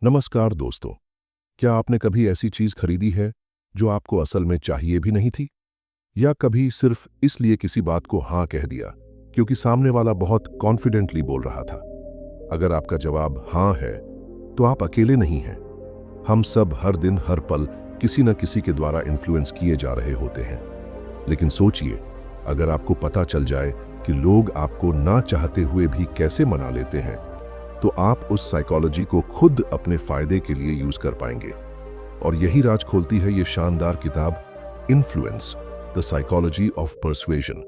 नमस्कार दोस्तों। क्या आपने कभी ऐसी चीज खरीदी है जो आपको असल में चाहिए भी नहीं थी, या कभी सिर्फ इसलिए किसी बात को हाँ कह दिया क्योंकि सामने वाला बहुत कॉन्फिडेंटली बोल रहा था? अगर आपका जवाब हाँ है तो आप अकेले नहीं हैं। हम सब हर दिन हर पल किसी न किसी के द्वारा इन्फ्लुएंस किए जा रहे होते हैं। लेकिन सोचिए, अगर आपको पता चल जाए कि लोग आपको ना चाहते हुए भी कैसे मना लेते हैं, तो आप उस साइकोलॉजी को खुद अपने फायदे के लिए यूज कर पाएंगे। और यही राज खोलती है ये शानदार किताब influence, the psychology of persuasion,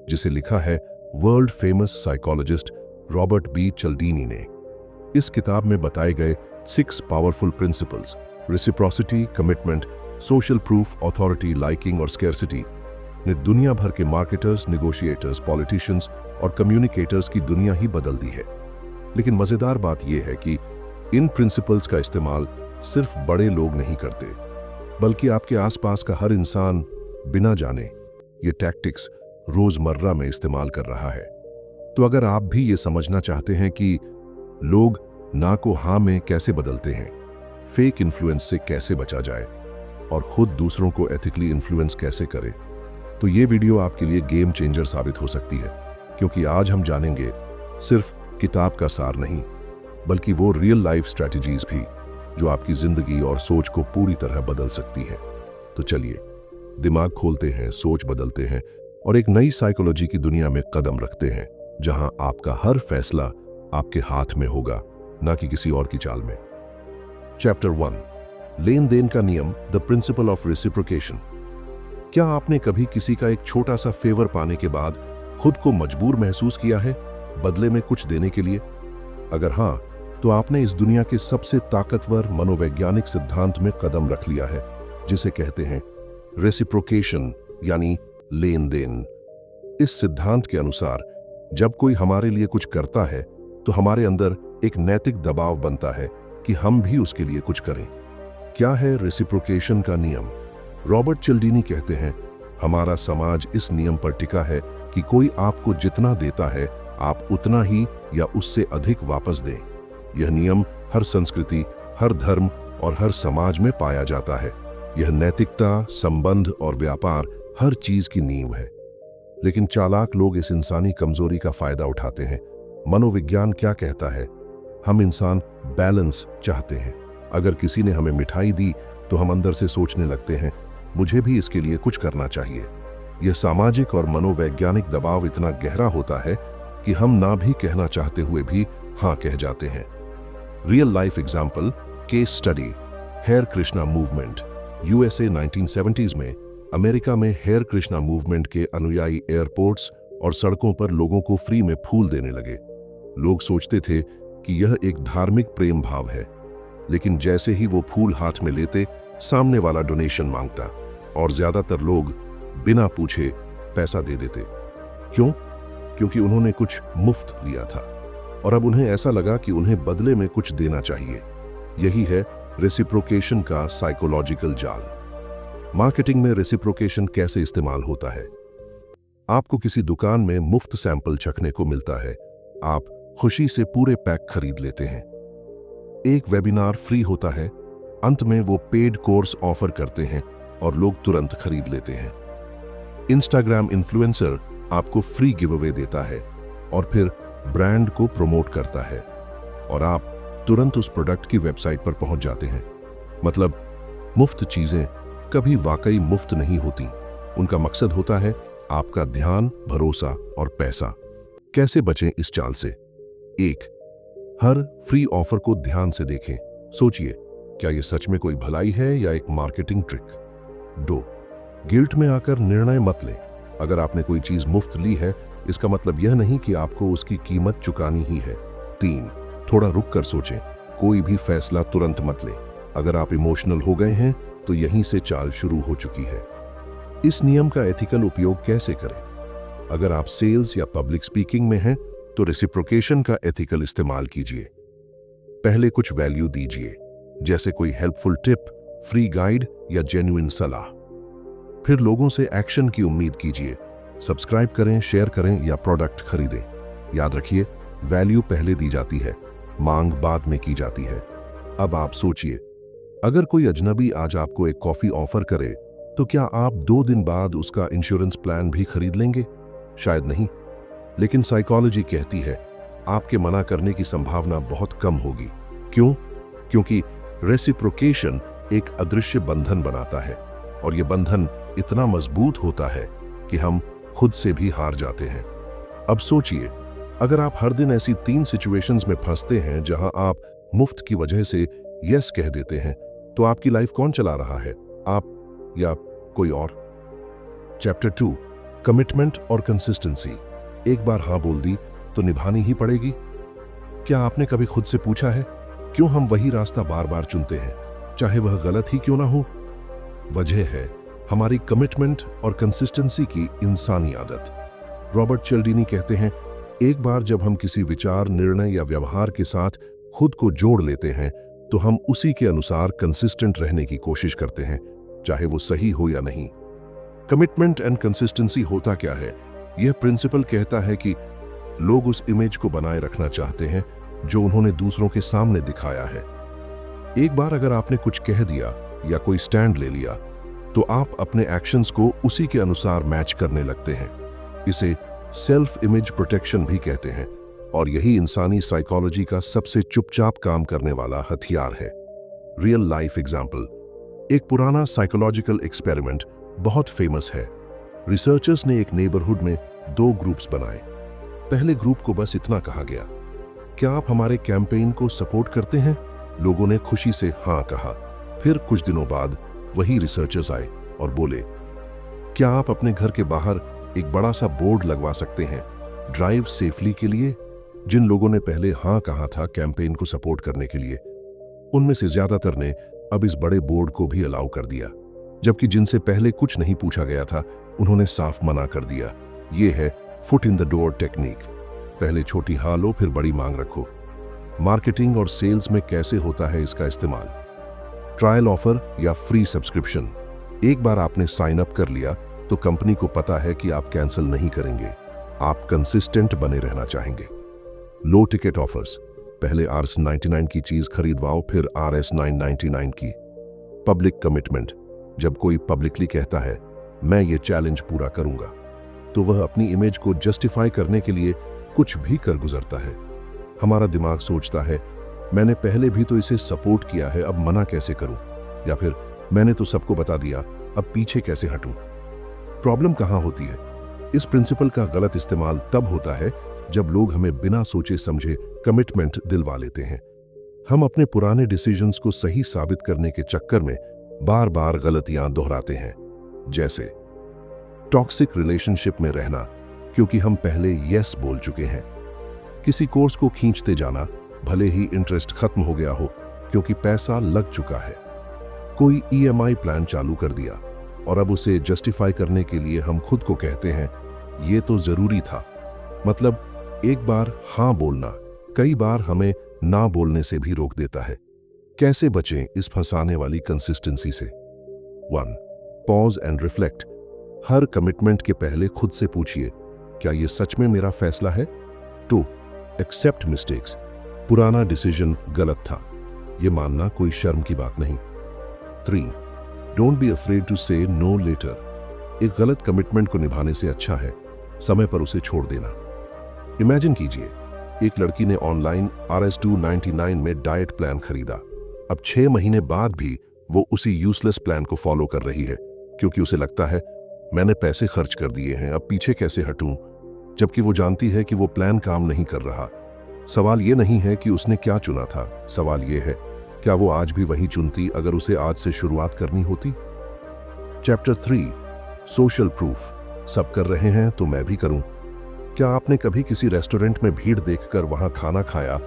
जिसे लिखा है world famous psychologist Robert B Cialdini ने। इस किताब में बताए गए 6 powerful principles, reciprocity, commitment, social proof, authority, liking और स्कैर्सिटी, ने दुनिया भर के मार्केटर्स, नेगोशिएटर्स, पॉलिटिशियंस और कम्युनिकेटर्स की दुनिया ही बदल दी है। लेकिन मजेदार बात यह है कि इन प्रिंसिपल्स का इस्तेमाल सिर्फ बड़े लोग नहीं करते, बल्कि आपके आसपास का हर इंसान बिना जाने ये टैक्टिक्स रोजमर्रा में इस्तेमाल कर रहा है। तो अगर आप भी ये समझना चाहते हैं कि लोग ना को हाँ में कैसे बदलते हैं, फेक इन्फ्लुएंस से कैसे बचा जाए और खुद दूसरों को एथिकली इन्फ्लुएंस कैसे करें, तो ये वीडियो आपके लिए गेम चेंजर साबित हो सकती है। क्योंकि आज हम जानेंगे सिर्फ किताब का सार नहीं, बल्कि वो रियल लाइफ स्ट्रैटेजीज भी जो आपकी जिंदगी और सोच को पूरी तरह बदल सकती हैं। तो चलिए दिमाग खोलते हैं, सोच बदलते हैं और एक नई साइकोलॉजी की दुनिया में कदम रखते हैं, जहां आपका हर फैसला आपके हाथ में होगा, ना कि किसी और की चाल में। चैप्टर 1, लेन देन का नियम, द प्रिंसिपल ऑफ रेसिप्रोकेशन। क्या आपने कभी किसी का एक छोटा सा फेवर पाने के बाद खुद को मजबूर महसूस किया है बदले में कुछ देने के लिए? अगर हाँ, तो आपने इस दुनिया के सबसे ताकतवर मनोवैज्ञानिक सिद्धांत में कदम रख लिया है, जिसे कहते हैं रेसिप्रोकेशन, यानी लेन देन। इस सिद्धांत के अनुसार जब कोई हमारे लिए कुछ करता है तो हमारे अंदर एक नैतिक दबाव बनता है कि हम भी उसके लिए कुछ करें। क्या है रेसिप्रोकेशन का नियम? रॉबर्ट चिल्डीनी कहते हैं, हमारा समाज इस नियम पर टिका है कि कोई आपको जितना देता है आप उतना ही या उससे अधिक वापस दें। यह नियम हर संस्कृति, हर धर्म और हर समाज में पाया जाता है। यह नैतिकता, संबंध और व्यापार हर चीज की नींव है। लेकिन चालाक लोग इस इंसानी कमजोरी का फायदा उठाते हैं। मनोविज्ञान क्या कहता है? हम इंसान बैलेंस चाहते हैं। अगर किसी ने हमें मिठाई दी तो हम अंदर से सोचने लगते हैं, मुझे भी इसके लिए कुछ करना चाहिए। यह सामाजिक और मनोवैज्ञानिक दबाव इतना गहरा होता है कि हम ना भी कहना चाहते हुए भी हाँ कह जाते हैं। Real life example, case study, Hare Krishna movement. USA 1970s में अमेरिका में हेयर कृष्णा मूवमेंट के अनुयायी एयरपोर्ट्स और सड़कों पर लोगों को फ्री में फूल देने लगे। लोग सोचते थे कि यह एक धार्मिक प्रेम भाव है, लेकिन जैसे ही वो फूल हाथ में लेते, सामने वाला डोनेशन मांगता और ज्यादातर लोग बिना पूछे पैसा दे देते। क्यों? क्योंकि उन्होंने कुछ मुफ्त लिया था और अब उन्हें ऐसा लगा कि उन्हें बदले में कुछ देना चाहिए। यही है रेसिप्रोकेशन का साइकोलॉजिकल जाल। मार्केटिंग में रेसिप्रोकेशन कैसे इस्तेमाल होता है? आपको किसी दुकान में मुफ्त सैंपल चखने को मिलता है, आप खुशी से पूरे पैक खरीद लेते हैं। एक वेबिनार फ्री होता है, अंत में वो पेड कोर्स ऑफर करते हैं और लोग तुरंत खरीद लेते हैं। इंस्टाग्राम इन्फ्लुएंसर आपको फ्री गिव अवे देता है और फिर ब्रांड को प्रमोट करता है और आप तुरंत उस प्रोडक्ट की वेबसाइट पर पहुंच जाते हैं। मतलब मुफ्त चीजें कभी वाकई मुफ्त नहीं होती। उनका मकसद होता है आपका ध्यान, भरोसा और पैसा। कैसे बचें इस चाल से? 1, हर फ्री ऑफर को ध्यान से देखें। सोचिए, क्या यह सच में कोई भलाई है या एक मार्केटिंग ट्रिक? 2, गिल्ट में आकर निर्णय मत लें। अगर आपने कोई चीज मुफ्त ली है, इसका मतलब यह नहीं कि आपको उसकी कीमत चुकानी ही है। 3, थोड़ा रुक कर सोचें। कोई भी फैसला तुरंत मत लें। अगर आप इमोशनल हो गए हैं तो यहीं से चाल शुरू हो चुकी है। इस नियम का एथिकल उपयोग कैसे करें? अगर आप सेल्स या पब्लिक स्पीकिंग में हैं तो रेसिप्रोकेशन का एथिकल इस्तेमाल कीजिए। पहले कुछ वैल्यू दीजिए, जैसे कोई हेल्पफुल टिप, फ्री गाइड या जेन्युइन सलाह। फिर लोगों से एक्शन की उम्मीद कीजिए। सब्सक्राइब करें, शेयर करें या प्रोडक्ट खरीदें। याद रखिए, वैल्यू पहले दी जाती है, मांग बाद में की जाती है। अब आप सोचिए, अगर कोई अजनबी आज आपको एक कॉफी ऑफर करे, तो क्या आप 2 दिन बाद उसका इंश्योरेंस प्लान भी खरीद लेंगे? शायद नहीं। लेकिन साइकोलॉजी कहती है आपके मना करने की संभावना बहुत कम होगी। क्यों? क्योंकि रेसिप्रोकेशन एक अदृश्य बंधन बनाता है, और यह बंधन इतना मजबूत होता है कि हम खुद से भी हार जाते हैं। अब सोचिए, अगर आप हर दिन ऐसी 3 सिचुएशंस में फंसते हैं जहां आप मुफ्त की वजह से यस कह देते हैं, तो आपकी लाइफ कौन चला रहा है, आप या कोई और? चैप्टर 2, कमिटमेंट और कंसिस्टेंसी। एक बार हाँ बोल दी तो निभानी ही पड़ेगी। क्या आपने कभी खुद से पूछा है क्यों हम वही रास्ता बार बार चुनते हैं, चाहे वह गलत ही क्यों ना हो? वजह है हमारी कमिटमेंट और कंसिस्टेंसी की इंसानी आदत। रॉबर्ट चिल्डिनी कहते हैं, एक बार जब हम किसी विचार, निर्णय या व्यवहार के साथ खुद को जोड़ लेते हैं, तो हम उसी के अनुसार कंसिस्टेंट रहने की कोशिश करते हैं, चाहे वो सही हो या नहीं। कमिटमेंट एंड कंसिस्टेंसी होता क्या है? यह प्रिंसिपल कहता है कि लोग उस इमेज को बनाए रखना चाहते हैं जो उन्होंने दूसरों के सामने दिखाया है। एक बार अगर आपने कुछ कह दिया या कोई स्टैंड ले लिया, तो आप अपने एक्शंस को उसी के अनुसार मैच करने लगते हैं। इसे सेल्फ इमेज प्रोटेक्शन भी कहते हैं, और यही इंसानी साइकोलॉजी का सबसे चुपचाप काम करने वाला हथियार है। Real life example. एक पुराना साइकोलॉजिकल एक्सपेरिमेंट बहुत फेमस है। रिसर्चर्स ने एक नेबरहुड में 2 ग्रुप्स बनाए। पहले ग्रुप को बस इतना कहा गया, क्या आप हमारे कैंपेन को सपोर्ट करते हैं? लोगों ने खुशी से हाँ कहा। फिर कुछ दिनों बाद वही रिसर्चर्स आए और बोले, क्या आप अपने घर के बाहर एक बड़ा सा बोर्ड लगवा सकते हैं, ड्राइव सेफली के लिए? जिन लोगों ने पहले हाँ कहा था कैंपेन को सपोर्ट करने के लिए, उनमें से ज्यादातर ने अब इस बड़े बोर्ड को भी अलाउ कर दिया, जबकि जिनसे पहले कुछ नहीं पूछा गया था, उन्होंने साफ मना कर दिया। यह है foot in the door technique. पहले छोटी हाँ लो, फिर बड़ी मांग रखो। मार्केटिंग और सेल्स में कैसे होता है इसका इस्तेमाल? ट्रायल ऑफर या फ्री सब्सक्रिप्शन। एक बार आपने साइन अप कर लिया तो कंपनी को पता है कि आप कैंसिल नहीं करेंगे, आप कंसिस्टेंट बने रहना चाहेंगे। लो टिकट ऑफर्स। पहले Rs99 की चीज खरीदवाओ, फिर Rs999 की। Public commitment. जब कोई पब्लिकली कहता है मैं ये चैलेंज पूरा करूंगा, तो वह अपनी इमेज को जस्टिफाई करने के लिए कुछ भी कर गुजरता है। हमारा दिमाग सोचता है, मैंने पहले भी तो इसे सपोर्ट किया है, अब मना कैसे करूं? या फिर मैंने तो सबको बता दिया, अब पीछे कैसे हटूं? प्रॉब्लम कहां होती है? इस प्रिंसिपल का गलत इस्तेमाल तब होता है जब लोग हमें बिना सोचे समझे कमिटमेंट दिलवा लेते हैं। हम अपने पुराने डिसीजंस को सही साबित करने के चक्कर में बार बार गलतियां दोहराते हैं। जैसे टॉक्सिक रिलेशनशिप में रहना, क्योंकि हम पहले यस बोल चुके हैं। किसी कोर्स को खींचते जाना, भले ही इंटरेस्ट खत्म हो गया हो, क्योंकि पैसा लग चुका है। कोई EMI प्लान चालू कर दिया और अब उसे जस्टिफाई करने के लिए हम खुद को कहते हैं ये तो जरूरी था। मतलब एक बार हाँ बोलना कई बार हमें ना बोलने से भी रोक देता है। कैसे बचें इस फंसाने वाली कंसिस्टेंसी से? 1. Pause and reflect. Her commitment के पहले खुद से पूछिए, क्या यह सच में मेरा फैसला है? 2. Accept mistakes. पुराना डिसीजन गलत था, यह मानना कोई शर्म की बात नहीं। 3. डोंट बी अफ्रेड टू से नो लेटर। एक गलत कमिटमेंट को निभाने से अच्छा है समय पर उसे छोड़ देना। इमेजिन कीजिए, एक लड़की ने ऑनलाइन Rs299 में डाइट प्लान खरीदा। अब 6 महीने बाद भी वो उसी यूजलेस प्लान को फॉलो कर रही है, क्योंकि उसे लगता है मैंने पैसे खर्च कर दिए हैं, अब पीछे कैसे हटूं? जबकि वो जानती है कि वो प्लान काम नहीं कर रहा। सवाल ये नहीं है कि उसने क्या चुना था, सवाल ये है क्या वो आज भी वही चुनती अगर उसे आज से शुरुआत करनी होती? Chapter 3, social proof. सब कर रहे हैं तो मैं भी करूं। क्या आपने कभी किसी रेस्टोरेंट में भीड़ देखकर वहां खाना खाया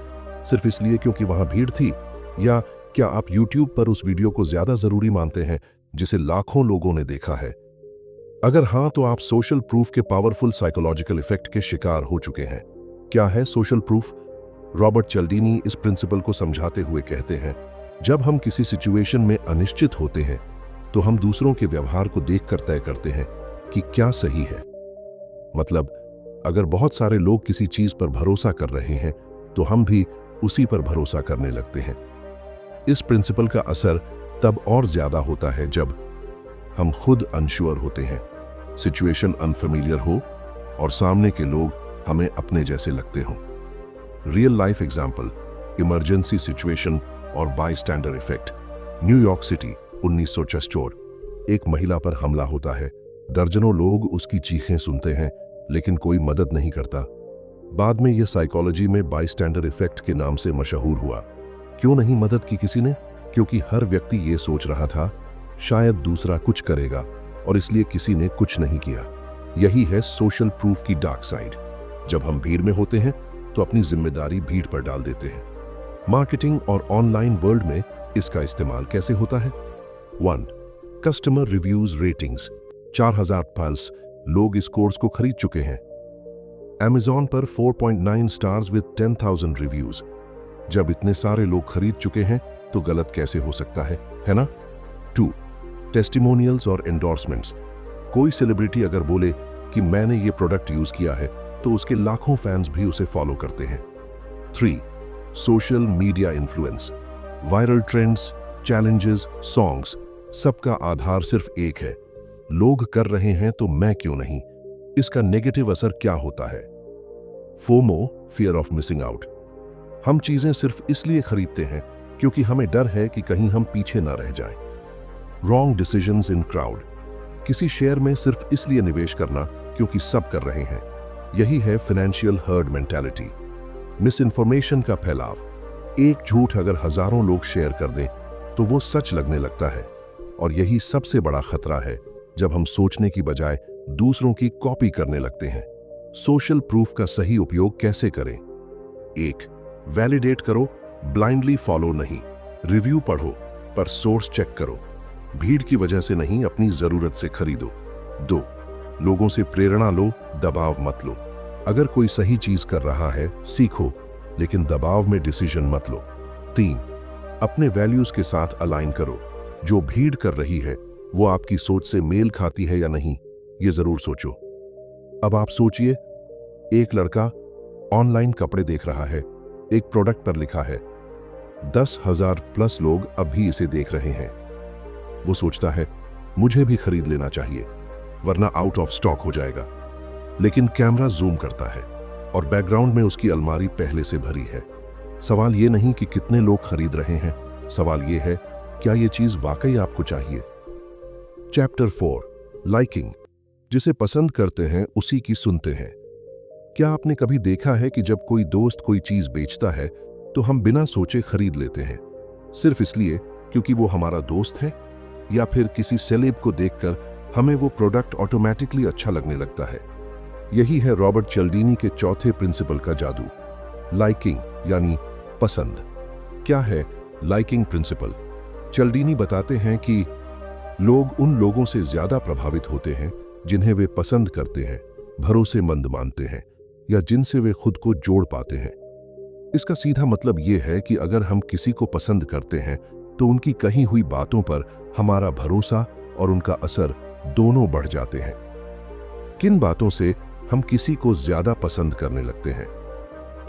सिर्फ इसलिए क्योंकि वहां भीड़ थी? या क्या आप YouTube पर उस वीडियो को ज्यादा जरूरी मानते हैं जिसे लाखों लोगों ने देखा है? अगर हां, तो आप सोशल प्रूफ के पावरफुल साइकोलॉजिकल इफेक्ट के शिकार हो चुके हैं। क्या है सोशल प्रूफ? रॉबर्ट चिल्डिनी इस प्रिंसिपल को समझाते हुए कहते हैं, जब हम किसी सिचुएशन में अनिश्चित होते हैं तो हम दूसरों के व्यवहार को देखकर तय करते हैं कि क्या सही है। मतलब अगर बहुत सारे लोग किसी चीज पर भरोसा कर रहे हैं तो हम भी उसी पर भरोसा करने लगते हैं। इस प्रिंसिपल का असर तब और ज्यादा होता है जब हम खुद अनश्योर होते हैं, सिचुएशन अनफेमिलियर हो और सामने के लोग हमें अपने जैसे लगते हों। Real life example, emergency situation और बाईस्टैंडर इफेक्ट। New York city 1964। एक महिला पर हमला होता है। दर्जनों लोग उसकी चीखें सुनते हैं लेकिन कोई मदद नहीं करता। बाद में यह साइकोलॉजी में बाईस्टैंडर इफेक्ट के नाम से मशहूर हुआ। क्यों नहीं मदद की किसी ने? क्योंकि हर व्यक्ति ये सोच रहा था शायद दूसरा कुछ करेगा, और इसलिए किसी ने कुछ नहीं किया। यही है सोशल प्रूफ की डार्क साइड। जब हम भीड़ में होते हैं तो अपनी जिम्मेदारी भीड़ पर डाल देते हैं। मार्केटिंग और ऑनलाइन वर्ल्ड में इसका इस्तेमाल कैसे होता है? 1. Customer reviews ratings. 4000 पल्स लोग इस कोर्स को खरीद चुके हैं। Amazon पर 4.9 स्टार्स विद 10,000 रिव्यूज। जब इतने सारे लोग खरीद चुके हैं तो गलत कैसे हो सकता है ना? 2. टेस्टिमोनियल्स और एंडोर्समेंट्स। कोई सेलिब्रिटी अगर बोले कि मैंने ये प्रोडक्ट यूज किया है तो उसके लाखों फैंस भी उसे फॉलो करते हैं। 3. Social media influence. Viral trends, challenges, songs, सबका आधार सिर्फ एक है, लोग कर रहे हैं तो मैं क्यों नहीं। इसका नेगेटिव असर क्या होता है? FOMO, fear of missing out. हम चीजें सिर्फ इसलिए खरीदते हैं क्योंकि हमें डर है कि कहीं हम पीछे ना रह जाएं। Wrong decisions in crowd. किसी शेयर में सिर्फ इसलिए निवेश करना क्योंकि सब कर रहे हैं। यही है financial herd mentality. Miss information का फैलाव। एक झूठ अगर हजारों लोग शेयर कर दें तो वो सच लगने लगता है, और यही सबसे बड़ा खतरा है जब हम सोचने की बजाय दूसरों की कॉपी करने लगते हैं। सोशल प्रूफ का सही उपयोग कैसे करें? 1. वैलिडेट करो, ब्लाइंडली फॉलो नहीं। रिव्यू पढ़ो पर सोर्स चेक करो। भीड़ की वजह से नहीं, अपनी जरूरत से खरीदो। 2. लोगों से प्रेरणा लो, दबाव मत लो। अगर कोई सही चीज कर रहा है सीखो, लेकिन दबाव में डिसीजन मत लो। 3. अपने वैल्यूज के साथ अलाइन करो। जो भीड़ कर रही है वो आपकी सोच से मेल खाती है या नहीं, ये जरूर सोचो। अब आप सोचिए, एक लड़का ऑनलाइन कपड़े देख रहा है। एक प्रोडक्ट पर लिखा है 10,000 प्लस लोग अब भी इसे देख रहे हैं। वो सोचता है मुझे भी खरीद लेना चाहिए वरना आउट ऑफ स्टॉक हो जाएगा। लेकिन कैमरा जूम करता है और बैकग्राउंड में उसकी अलमारी पहले से भरी है। सवाल ये नहीं कि कितने लोग खरीद रहे हैं, सवाल ये है क्या ये चीज वाकई आपको चाहिए। Chapter 4, liking. जिसे पसंद करते हैं उसी की सुनते हैं। क्या आपने कभी देखा है कि जब कोई दोस्त कोई चीज बेचता है तो हम बिना सोचे खरीद लेते हैं, सिर्फ इसलिए क्योंकि वो हमारा दोस्त है, या फिर किसी सेलेब को देखकर हमें वो प्रोडक्ट ऑटोमेटिकली अच्छा लगने लगता है। यही है रॉबर्ट चिल्डिनी के चौथे प्रिंसिपल का जादू, लाइकिंग यानी पसंद। क्या है लाइकिंग प्रिंसिपल? चिल्डिनी बताते हैं कि लोग उन लोगों से ज्यादा प्रभावित होते हैं जिन्हें वे पसंद करते हैं, भरोसेमंद मानते हैं, या जिनसे वे खुद को जोड़ पाते हैं। इसका सीधा मतलब यह है कि अगर हम किसी को पसंद करते हैं तो उनकी कही हुई बातों पर हमारा भरोसा और उनका असर दोनों बढ़ जाते हैं। किन बातों से हम किसी को ज्यादा पसंद करने लगते हैं?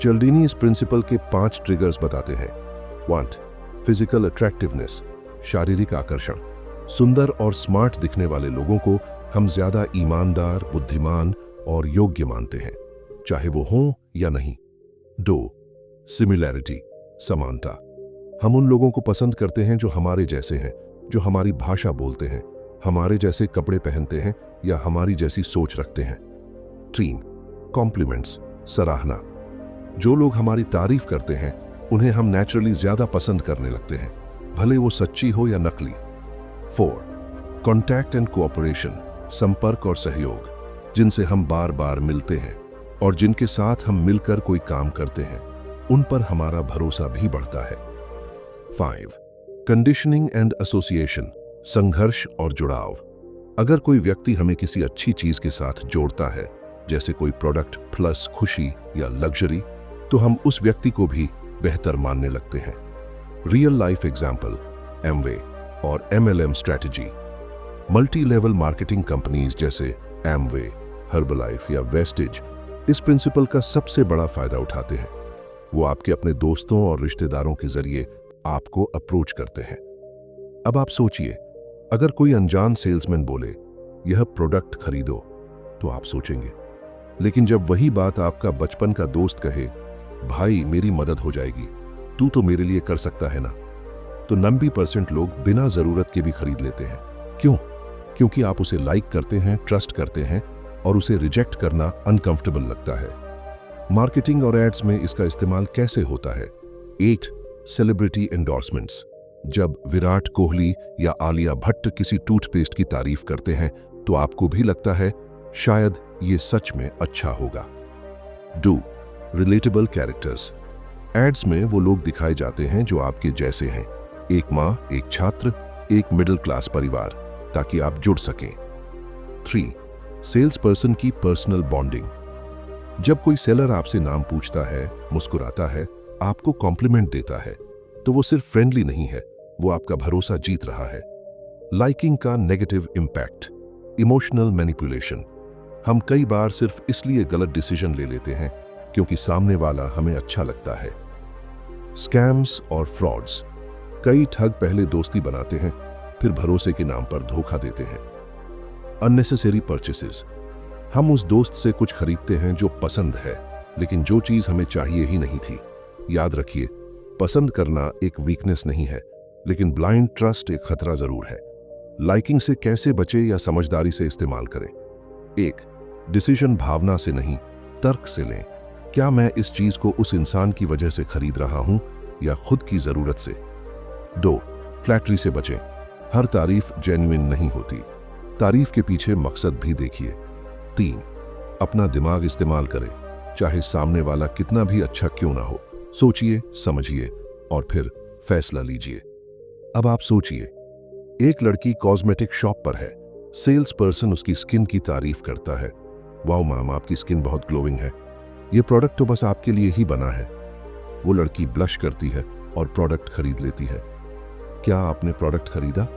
चिल्डिनी इस प्रिंसिपल के 5 ट्रिगर्स बताते हैं। 1. फिजिकल अट्रैक्टिवनेस, शारीरिक आकर्षण। सुंदर और स्मार्ट दिखने वाले लोगों को हम ज्यादा ईमानदार, बुद्धिमान और योग्य मानते हैं, चाहे वो हों या नहीं। 2. सिमिलैरिटी, समानता। हम उन लोगों को पसंद करते हैं जो हमारे जैसे हैं, जो हमारी भाषा बोलते हैं, हमारे जैसे कपड़े पहनते हैं या हमारी जैसी सोच रखते हैं। 3. कॉम्प्लीमेंट्स, सराहना। जो लोग हमारी तारीफ करते हैं उन्हें हम नेचुरली ज्यादा पसंद करने लगते हैं, भले वो सच्ची हो या नकली। 4. कॉन्टैक्ट एंड कोऑपरेशन, संपर्क और सहयोग। जिनसे हम बार बार मिलते हैं और जिनके साथ हम मिलकर कोई काम करते हैं, उन पर हमारा भरोसा भी बढ़ता है। 5. कंडीशनिंग एंड एसोसिएशन, संघर्ष और जुड़ाव। अगर कोई व्यक्ति हमें किसी अच्छी चीज के साथ जोड़ता है, जैसे कोई प्रोडक्ट प्लस खुशी या लग्जरी, तो हम उस व्यक्ति को भी बेहतर मानने लगते हैं। रियल लाइफ एग्जाम्पल, एमवे और MLM strategy. Multi level marketing companies जैसे एमवे, हर्बलाइफ या वेस्टेज इस प्रिंसिपल का सबसे बड़ा फायदा उठाते हैं। वो आपके अपने दोस्तों और रिश्तेदारों के जरिए आपको अप्रोच करते हैं। अब आप सोचिए, अगर कोई अनजान सेल्समैन बोले यह प्रोडक्ट खरीदो, तो आप सोचेंगे। लेकिन जब वही बात आपका बचपन का दोस्त कहे, भाई मेरी मदद हो जाएगी, तू तो मेरे लिए कर सकता है ना, तो 90% लोग बिना जरूरत के भी खरीद लेते हैं। क्यों? क्योंकि आप उसे लाइक करते हैं, ट्रस्ट करते हैं, और उसे रिजेक्ट करना अनकंफर्टेबल लगता है। मार्केटिंग और एड्स में इसका इस्तेमाल कैसे होता है? 8 सेलिब्रिटी एंडोर्समेंट्स। जब विराट कोहली या आलिया भट्ट किसी टूथपेस्ट की तारीफ करते हैं, तो आपको भी लगता है शायद ये सच में अच्छा होगा। 2 रिलेटेबल कैरेक्टर्स। एड्स में वो लोग दिखाए जाते हैं जो आपके जैसे हैं, एक माँ, एक छात्र, एक मिडिल क्लास परिवार, ताकि आप जुड़ सकें। 3 सेल्स पर्सन की पर्सनल बॉन्डिंग। जब कोई सेलर आपसे नाम पूछता है, मुस्कुराता है, आपको कॉम्प्लीमेंट देता है, तो वो सिर्फ फ्रेंडली नहीं है, वो आपका भरोसा जीत रहा है। लाइकिंग का नेगेटिव इम्पैक्ट। Emotional manipulation. हम कई बार सिर्फ इसलिए गलत डिसीजन ले लेते हैं क्योंकि सामने वाला हमें अच्छा लगता है। स्कैम्स और फ्रॉड्स। कई ठग पहले दोस्ती बनाते हैं, फिर भरोसे के नाम पर धोखा देते हैं। Unnecessary purchases. हम उस दोस्त से कुछ खरीदते हैं जो पसंद है, लेकिन जो चीज हमें चाहिए ही नहीं थी। याद रखिए, पसंद करना एक वीकनेस नहीं है, लेकिन ब्लाइंड ट्रस्ट एक खतरा जरूर है। लाइकिंग से कैसे बचे या समझदारी से इस्तेमाल करें? 1 डिसीजन भावना से नहीं, तर्क से लें। क्या मैं इस चीज को उस इंसान की वजह से खरीद रहा हूं या खुद की जरूरत से? 2 फ्लैटरी से बचें। हर तारीफ जेन्युइन नहीं होती, तारीफ के पीछे मकसद भी देखिए। 3 अपना दिमाग इस्तेमाल करें, चाहे सामने वाला कितना भी अच्छा क्यों ना हो। सोचिए, समझिए और फिर फैसला लीजिए। अब आप सोचिए, एक लड़की कॉस्मेटिक शॉप पर है, सेल्स पर्सन उसकी स्किन की तारीफ करता है, वाओ मैम आपकी स्किन बहुत ग्लोइंग है, ये प्रोडक्ट तो बस आपके लिए ही बना है। वो लड़की ब्लश करती है और प्रोडक्ट खरीद लेती है। क्या आपने प्रोडक्ट खरीदा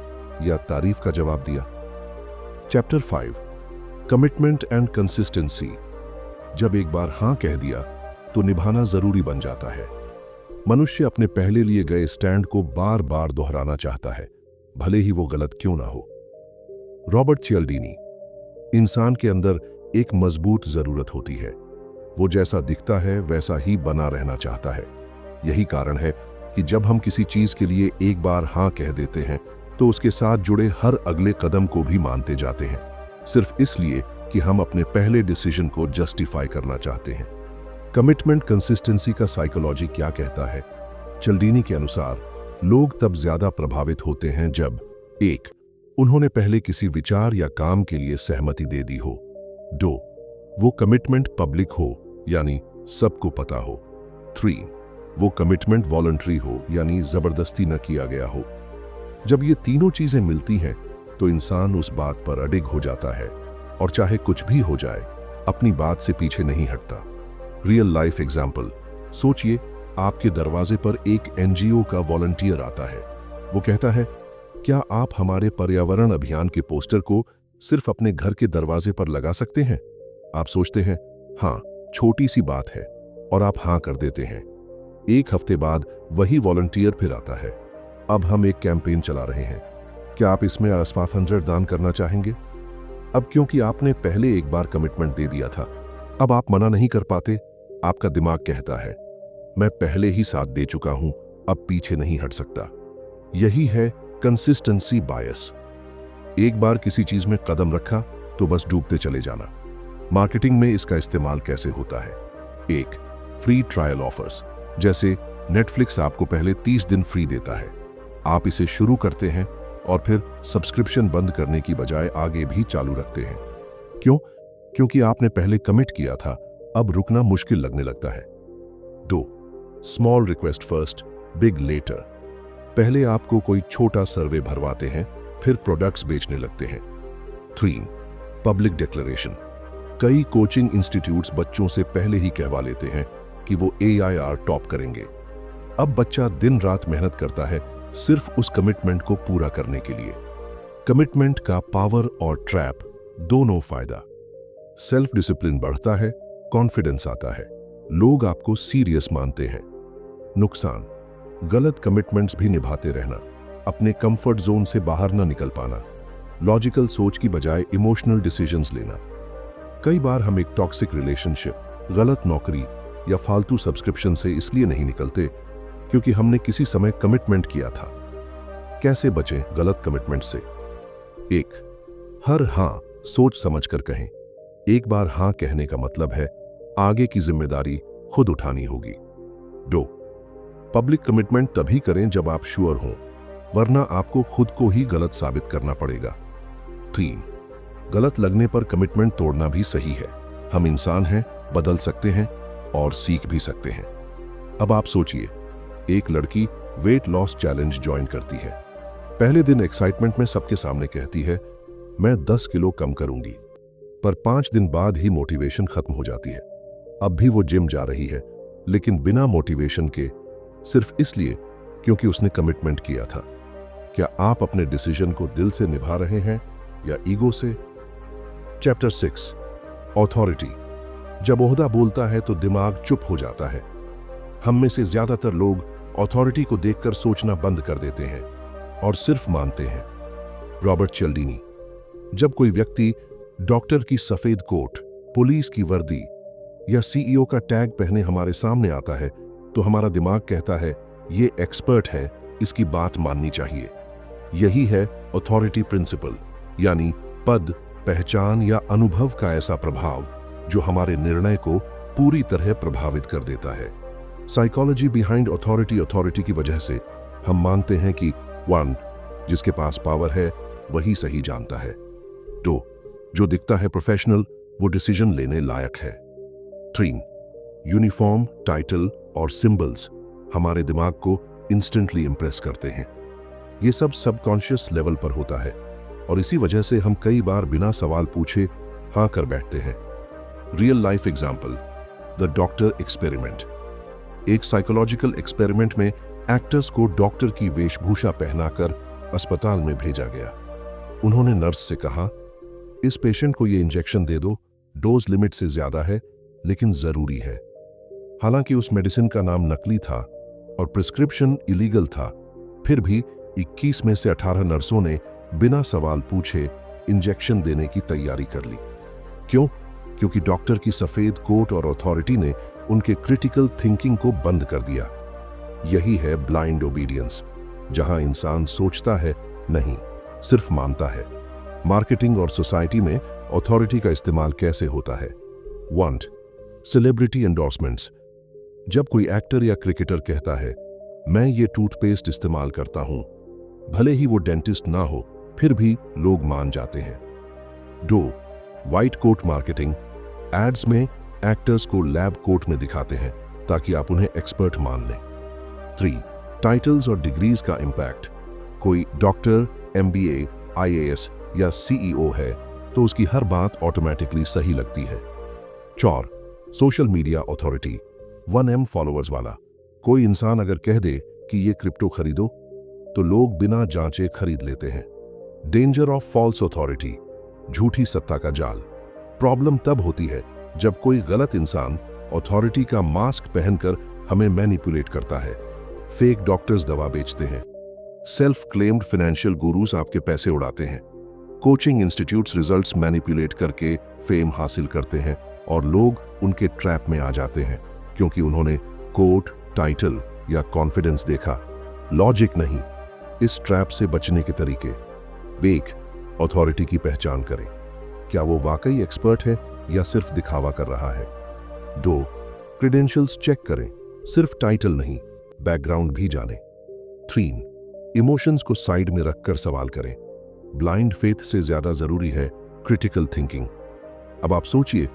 या तारीफ का जवाब दिया? Chapter 5 commitment and consistency. जब एक बार हां कह दिया तो निभाना जरूरी बन जाता है। मनुष्य अपने पहले लिए गए स्टैंड को बार बार दोहराना चाहता है, भले ही वो गलत क्यों ना हो। रॉबर्ट चियल्डीनी। इंसान के अंदर एक मजबूत जरूरत होती है, वो जैसा दिखता है वैसा ही बना रहना चाहता है। यही कारण है कि जब हम किसी चीज के लिए एक बार हां कह देते हैं, तो उसके साथ जुड़े हर अगले कदम को भी मानते जाते हैं, सिर्फ इसलिए कि हम अपने पहले डिसीजन को जस्टिफाई करना चाहते हैं। कमिटमेंट कंसिस्टेंसी का साइकोलॉजी क्या कहता है? चियल्डीनी के अनुसार लोग तब ज्यादा प्रभावित होते हैं जब 1 उन्होंने पहले किसी विचार या काम के लिए सहमति दे दी हो, 2 वो कमिटमेंट पब्लिक हो यानी सबको पता हो, 3 वो कमिटमेंट वॉलंटरी हो यानी जबरदस्ती न किया गया हो। जब ये तीनों चीजें मिलती हैं तो इंसान उस बात पर अडिग हो जाता है और चाहे कुछ भी हो जाए अपनी बात से पीछे नहीं हटता। Real life example. सोचिए, आपके दरवाजे पर एक एनजीओ का वॉलंटियर आता है। वो कहता है, क्या आप हमारे पर्यावरण अभियान के पोस्टर को सिर्फ अपने घर के दरवाजे पर लगा सकते हैं? आप सोचते हैं, हाँ छोटी सी बात है, और आप हाँ कर देते हैं। 1 हफ्ते बाद वही वॉलंटियर फिर आता है, अब हम एक कैंपेन चला रहे हैं, क्या आप इसमें $500 दान करना चाहेंगे? अब क्योंकि आपने पहले एक बार कमिटमेंट दे दिया था, अब आप मना नहीं कर पाते। आपका दिमाग कहता है, मैं पहले ही साथ दे चुका हूं, अब पीछे नहीं हट सकता। यही है कंसिस्टेंसी बायस। एक बार किसी चीज में कदम रखा तो बस डूबते चले जाना। मार्केटिंग में इसका इस्तेमाल कैसे होता है? 1 फ्री ट्रायल ऑफर्स। जैसे नेटफ्लिक्स आपको पहले 30 दिन फ्री देता है, आप इसे शुरू करते हैं और फिर सब्सक्रिप्शन बंद करने की बजाय आगे भी चालू रखते हैं। क्यों? क्योंकि आपने पहले कमिट किया था, अब रुकना मुश्किल लगने लगता है। 2 small request first, big later. पहले आपको कोई छोटा सर्वे भरवाते हैं, फिर प्रोडक्ट्स बेचने लगते हैं। 3 पब्लिक डिक्लेरेशन। कई कोचिंग इंस्टीट्यूट्स बच्चों से पहले ही कहवा लेते हैं कि वो AIR टॉप करेंगे। अब बच्चा दिन रात मेहनत करता है सिर्फ उस कमिटमेंट को पूरा करने के लिए। कमिटमेंट का पावर और ट्रैप दोनों फायदा। सेल्फ डिसिप्लिन बढ़ता है, कॉन्फिडेंस आता है, लोग आपको सीरियस मानते हैं। नुकसान, गलत कमिटमेंट्स भी निभाते रहना, अपने कंफर्ट जोन से बाहर ना निकल पाना, लॉजिकल सोच की बजाय इमोशनल डिसीजंस लेना। कई बार हम एक टॉक्सिक रिलेशनशिप, गलत नौकरी या फालतू सब्सक्रिप्शन से इसलिए नहीं निकलते क्योंकि हमने किसी समय कमिटमेंट किया था। कैसे बचें गलत कमिटमेंट से? 1. हर हां सोच समझकर कहें। एक बार हां कहने का मतलब है आगे की जिम्मेदारी खुद उठानी होगी। 2. पब्लिक कमिटमेंट तभी करें जब आप श्योर हों, वरना आपको खुद को ही गलत साबित करना पड़ेगा। 3. गलत लगने पर कमिटमेंट तोड़ना भी सही है। हम इंसान हैं, बदल सकते हैं और सीख भी सकते हैं। अब आप सोचिए, एक लड़की वेट लॉस चैलेंज ज्वाइन करती है। पहले दिन एक्साइटमेंट में सबके सामने कहती है, मैं 10 किलो कम करूंगी, पर 5 दिन बाद ही मोटिवेशन खत्म हो जाती है। अब भी वो जिम जा रही है, लेकिन बिना मोटिवेशन के, सिर्फ इसलिए क्योंकि उसने कमिटमेंट किया था। क्या आप अपने डिसीजन को दिल से निभा रहे हैं या ईगो से? Chapter 6, authority. जब ओहदा बोलता है तो दिमाग चुप हो जाता है। हम में से ज्यादातर लोग ऑथोरिटी को देखकर सोचना बंद कर देते हैं और सिर्फ मानते हैं। रॉबर्ट चिल्डिनी। जब कोई व्यक्ति डॉक्टर की सफेद कोट, पुलिस की वर्दी या सीईओ का टैग पहने हमारे सामने आता है तो हमारा दिमाग कहता है, ये एक्सपर्ट है, इसकी बात माननी चाहिए। यही है अथॉरिटी प्रिंसिपल, यानी पद, पहचान या अनुभव का ऐसा प्रभाव जो हमारे निर्णय को पूरी तरह प्रभावित कर देता है। साइकोलॉजी बिहाइंड अथॉरिटी की वजह से हम मानते हैं कि 1. जिसके पास पावर है वही सही जानता है। 2. जो दिखता है प्रोफेशनल वो डिसीजन लेने लायक है। 3. यूनिफॉर्म, टाइटल और सिंबल्स हमारे दिमाग को इंस्टेंटली इंप्रेस करते हैं। ये सब सबकॉन्शियस लेवल पर होता है और इसी वजह से हम कई बार बिना सवाल पूछे हाँ कर बैठते हैं। Real life example, the doctor experiment. एक साइकोलॉजिकल एक्सपेरिमेंट में एक्टर्स को डॉक्टर की वेशभूषा पहनाकर अस्पताल में भेजा गया। उन्होंने नर्स से कहा, इस पेशेंट को ये इंजेक्शन दे दो, डोज लिमिट से ज्यादा है लेकिन जरूरी है। हालांकि उस मेडिसिन का नाम नकली था और प्रिस्क्रिप्शन इलीगल था, फिर भी 21 में से 18 नर्सों ने बिना सवाल पूछे इंजेक्शन देने की तैयारी कर ली। क्यों? क्योंकि डॉक्टर की सफेद कोट और अथॉरिटी ने उनके क्रिटिकल थिंकिंग को बंद कर दिया। यही है ब्लाइंड ओबीडियंस, जहां इंसान सोचता है नहीं, सिर्फ मानता है। मार्केटिंग और सोसाइटी में अथॉरिटी का इस्तेमाल कैसे होता है? 1. Celebrity endorsements. जब कोई एक्टर या क्रिकेटर कहता है, मैं ये टूथपेस्ट इस्तेमाल करता हूं, भले ही वो डेंटिस्ट ना हो, फिर भी लोग मान जाते हैं। 2. White coat marketing. एड्स में एक्टर्स को लैब कोट में दिखाते हैं ताकि आप उन्हें एक्सपर्ट मान लें। 3. टाइटल्स और डिग्रीज का इंपैक्ट। कोई डॉक्टर, MBA, IAS या CEO है तो उसकी हर बात ऑटोमेटिकली सही लगती है। 4. Social media authority. 1M followers वाला कोई इंसान अगर कह दे कि ये क्रिप्टो खरीदो तो लोग बिना जांचे खरीद लेते हैं। डेंजर ऑफ फॉल्स अथॉरिटी, झूठी सत्ता का जाल। प्रॉब्लम तब होती है जब कोई गलत इंसान अथॉरिटी का मास्क पहनकर हमें मैनिपुलेट करता है। फेक डॉक्टर्स दवा बेचते हैं, सेल्फ क्लेम्ड फाइनेंशियल गुरुज आपके पैसे उड़ाते हैं, कोचिंग इंस्टीट्यूट्स रिजल्ट्स मैनिपुलेट करके फेम हासिल करते हैं और लोग उनके ट्रैप में आ जाते हैं क्योंकि उन्होंने कोट, टाइटल या कॉन्फिडेंस देखा, लॉजिक नहीं। इस ट्रैप से बचने के तरीके: 1. अथॉरिटी की पहचान करें, क्या वो वाकई एक्सपर्ट है या सिर्फ दिखावा कर रहा है। 2. क्रेडेंशियल्स चेक करें, सिर्फ टाइटल नहीं, बैकग्राउंड भी जानें। 3. इमोशंस को साइड में रखकर सवाल करें, ब्लाइंड फेथ से ज्यादा जरूरी है क्रिटिकल थिंकिंग। अब आप सोचिए,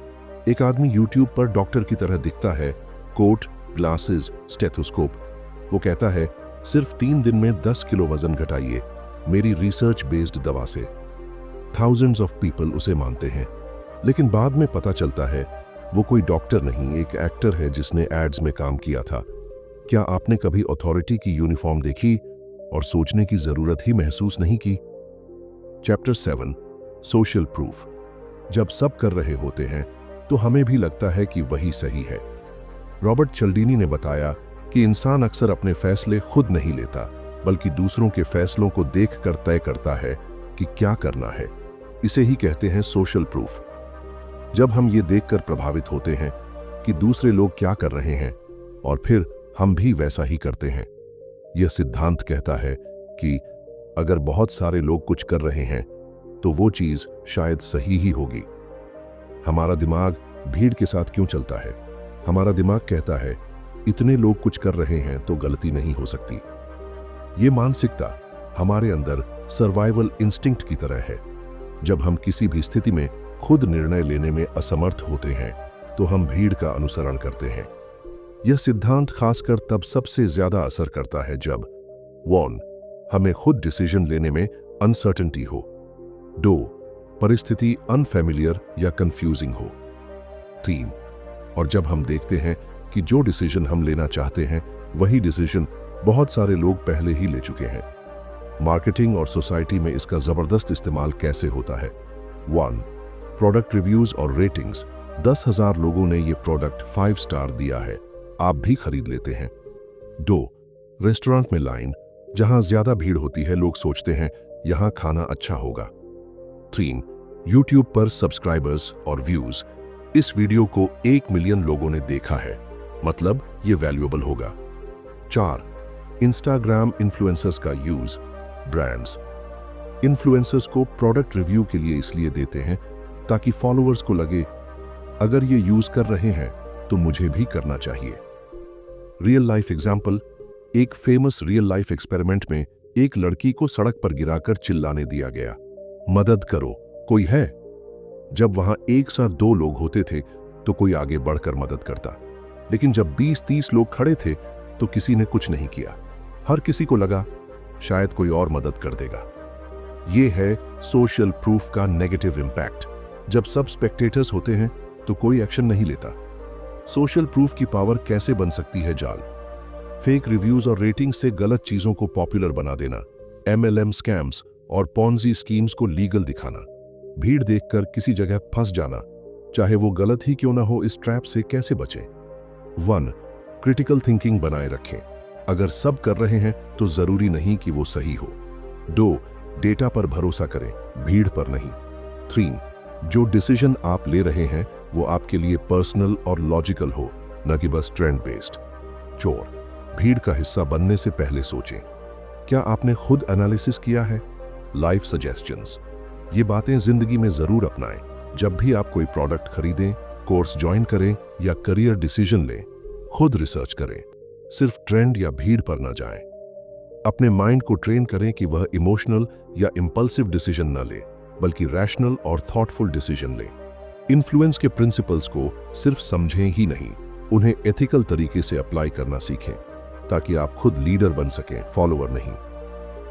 एक आदमी यूट्यूब पर डॉक्टर की तरह दिखता है, कोट, ग्लासेस, स्टेथोस्कोप। वो कहता है, सिर्फ 3 दिन में 10 किलो वजन घटाइए मेरी रिसर्च बेस्ड दवा से। थाउजेंड्स ऑफ पीपल उसे मानते हैं, लेकिन बाद में पता चलता है वो कोई डॉक्टर नहीं, एक एक्टर है जिसने एड्स में काम किया था। क्या आपने कभी अथॉरिटी की यूनिफॉर्म देखी और सोचने की जरूरत ही महसूस नहीं की? Chapter 7, social proof. जब सब कर रहे होते हैं तो हमें भी लगता है कि वही सही है। रॉबर्ट चिल्डिनी ने बताया कि इंसान अक्सर अपने फैसले खुद नहीं लेता, बल्कि दूसरों के फैसलों को देखकर तय करता है कि क्या करना है। इसे ही कहते हैं सोशल प्रूफ। जब हम ये देखकर प्रभावित होते हैं कि दूसरे लोग क्या कर रहे हैं और फिर हम भी वैसा ही करते हैं। यह सिद्धांत कहता है कि अगर बहुत सारे लोग कुछ कर रहे हैं तो वो चीज शायद सही ही होगी। हमारा दिमाग भीड़ के साथ क्यों चलता है? हमारा दिमाग कहता है इतने लोग कुछ कर रहे हैं तो गलती नहीं हो सकती। ये मानसिकता हमारे अंदर सर्वाइवल इंस्टिंक्ट की तरह है। जब हम किसी भी स्थिति में खुद निर्णय लेने में असमर्थ होते हैं तो हम भीड़ का अनुसरण करते हैं। यह सिद्धांत खासकर तब सबसे ज्यादा असर करता है जब 1. हमें खुद डिसीजन लेने में अनसर्टेनिटी हो। 2. परिस्थिति अनफैमिलियर या कंफ्यूजिंग हो। 3. और जब हम देखते हैं कि जो डिसीजन हम लेना चाहते हैं वही डिसीजन बहुत सारे लोग पहले ही ले चुके हैं। मार्केटिंग और सोसाइटी में इसका जबरदस्त इस्तेमाल कैसे होता है? 1. प्रोडक्ट रिव्यूज और रेटिंग्स। 10,000 लोगों ने ये प्रोडक्ट 5 स्टार दिया है, आप भी खरीद लेते हैं। 2. रेस्टोरेंट में लाइन। जहां ज्यादा भीड़ होती है लोग सोचते हैं यहां खाना अच्छा होगा। 3. यूट्यूब पर सब्सक्राइबर्स और व्यूज। इस वीडियो को 1 मिलियन लोगों ने देखा है, मतलब ये वैल्यूएबल होगा। 4. इंस्टाग्राम इन्फ्लुएंसर्स का यूज। ब्रांड्स इन्फ्लुएंसर्स को प्रोडक्ट रिव्यू के लिए इसलिए देते हैं ताकि फॉलोअर्स को लगे अगर ये यूज कर रहे हैं तो मुझे भी करना चाहिए। Real life example. एक फेमस रियल लाइफ एक्सपेरिमेंट में एक लड़की को सड़क पर गिराकर चिल्लाने दिया गया, मदद करो, कोई है? जब वहां एक साथ 2 लोग होते थे तो कोई आगे बढ़कर मदद करता, लेकिन जब 20-30 लोग खड़े थे तो किसी ने कुछ नहीं किया। हर किसी को लगा शायद कोई और मदद कर देगा। यह है सोशल प्रूफ का नेगेटिव इंपैक्ट। जब सब स्पेक्टेटर्स होते हैं तो कोई एक्शन नहीं लेता। सोशल प्रूफ की पावर कैसे बन सकती है जाल? फेक रिव्यूज और रेटिंग से गलत चीजों को पॉपुलर बना देना, MLM स्कैम्स और पॉन्जी स्कीम्स को लीगल दिखाना, भीड़ देखकर किसी जगह फंस जाना, चाहे वो गलत ही क्यों ना हो। इस ट्रैप से कैसे बचें? 1. क्रिटिकल थिंकिंग बनाए रखें। अगर सब कर रहे हैं तो जरूरी नहीं कि वो सही हो। 2. डेटा पर भरोसा करें, भीड़ पर नहीं। 3. जो डिसीजन आप ले रहे हैं वो आपके लिए पर्सनल और लॉजिकल हो, न कि बस ट्रेंड बेस्ड। 4. भीड़ का हिस्सा बनने से पहले सोचें, क्या आपने खुद एनालिसिस किया है? Life suggestions. ये बातें जिंदगी में जरूर अपनाएं। जब भी आप कोई प्रोडक्ट खरीदें, कोर्स ज्वाइन करें या करियर डिसीजन लें, खुद रिसर्च करें, सिर्फ ट्रेंड या भीड़ पर ना जाएं। अपने माइंड को ट्रेन करें कि वह इमोशनल या इंपल्सिव डिसीजन न ले, बल्कि रैशनल और थॉटफुल डिसीजन ले। इन्फ्लुएंस के प्रिंसिपल्स को सिर्फ समझें ही नहीं, उन्हें एथिकल तरीके से अप्लाई करना सीखें ताकि आप खुद लीडर बन सकें, फॉलोअर नहीं।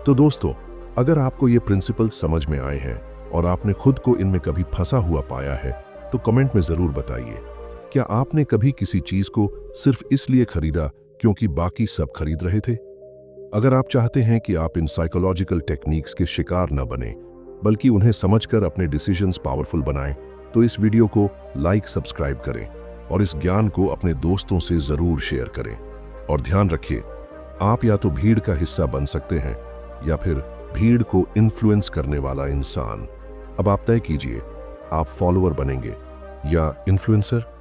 तो दोस्तों, अगर आपको ये प्रिंसिपल्स समझ में आए हैं और आपने खुद को इनमें कभी फंसा हुआ पाया है तो कमेंट में जरूर बताइए। क्या आपने कभी किसी चीज को सिर्फ इसलिए खरीदा क्योंकि बाकी सब खरीद रहे थे? अगर आप चाहते हैं कि आप इन साइकोलॉजिकल टेक्निक्स के शिकार न बने, बल्कि उन्हें समझकर अपने डिसीजंस पावरफुल बनाएं, तो इस वीडियो को लाइक, सब्सक्राइब करें और इस ज्ञान को अपने दोस्तों से जरूर शेयर करें। और ध्यान रखिए, आप या तो भीड़ का हिस्सा बन सकते हैं या फिर भीड़ को इन्फ्लुएंस करने वाला इंसान। अब आप तय कीजिए, आप फॉलोअर बनेंगे या इन्फ्लुएंसर।